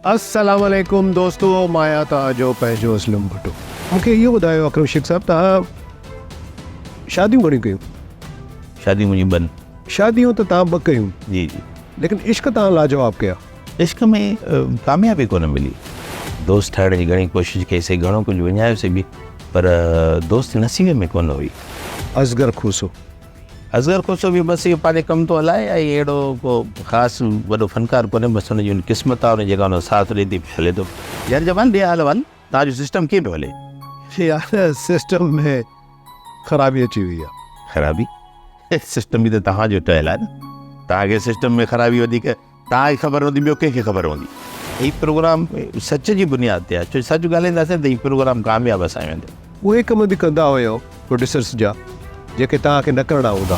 अस्सलाम वालेकुम दोस्तों, माया ताजो पैजो असलम भट्टो। मूंखे इहो ॿुधायो अकरम शेख साहब, तव्हां शादियूं घणियूं कयूं? शादी मुंहिंजी बन शादियूं त तव्हां 2 कयूं, जी जी। लेकिन इश्क तव्हां लाजवाब कया। इश्क में कामयाबी कोन मिली। दोस्त ठाहिण जी घणी कोशिशि कईसीं, घणो कुझु विञायोसीं बि, पर दोस्त नसीब में कोन हुई। असगर खूसो असगर खोसो बि बसि इहो पंहिंजे कमु थो हलाए, ऐं अहिड़ो को ख़ासि वॾो फ़नकार कोन्हे, बसि हुनजी क़िस्मत आहे, हुन जेका हुन साथ ॾिए थी हले थो। यार जवान ॾे हाल वाल, तव्हांजो सिस्टम कीअं पियो हले? यार सिस्टम में ख़राबी अची वई आहे। ख़राबी? सिस्टम बि त तव्हांजो ठहियलु आहे न। तव्हांखे सिस्टम में ख़राबी वधीक तव्हांखे ख़बर हूंदी, ॿियो कंहिंखे ख़बर हूंदी। हीउ प्रोग्राम सच जी बुनियाद ते आहे, छो सच ॻाल्हाईंदासीं त हीउ प्रोग्राम कामयाबु असां वेंदो। उहे कम बि कंदा हुयो प्रोड्यूसर्स जा जेके तव्हांखे न करणा हूंदा।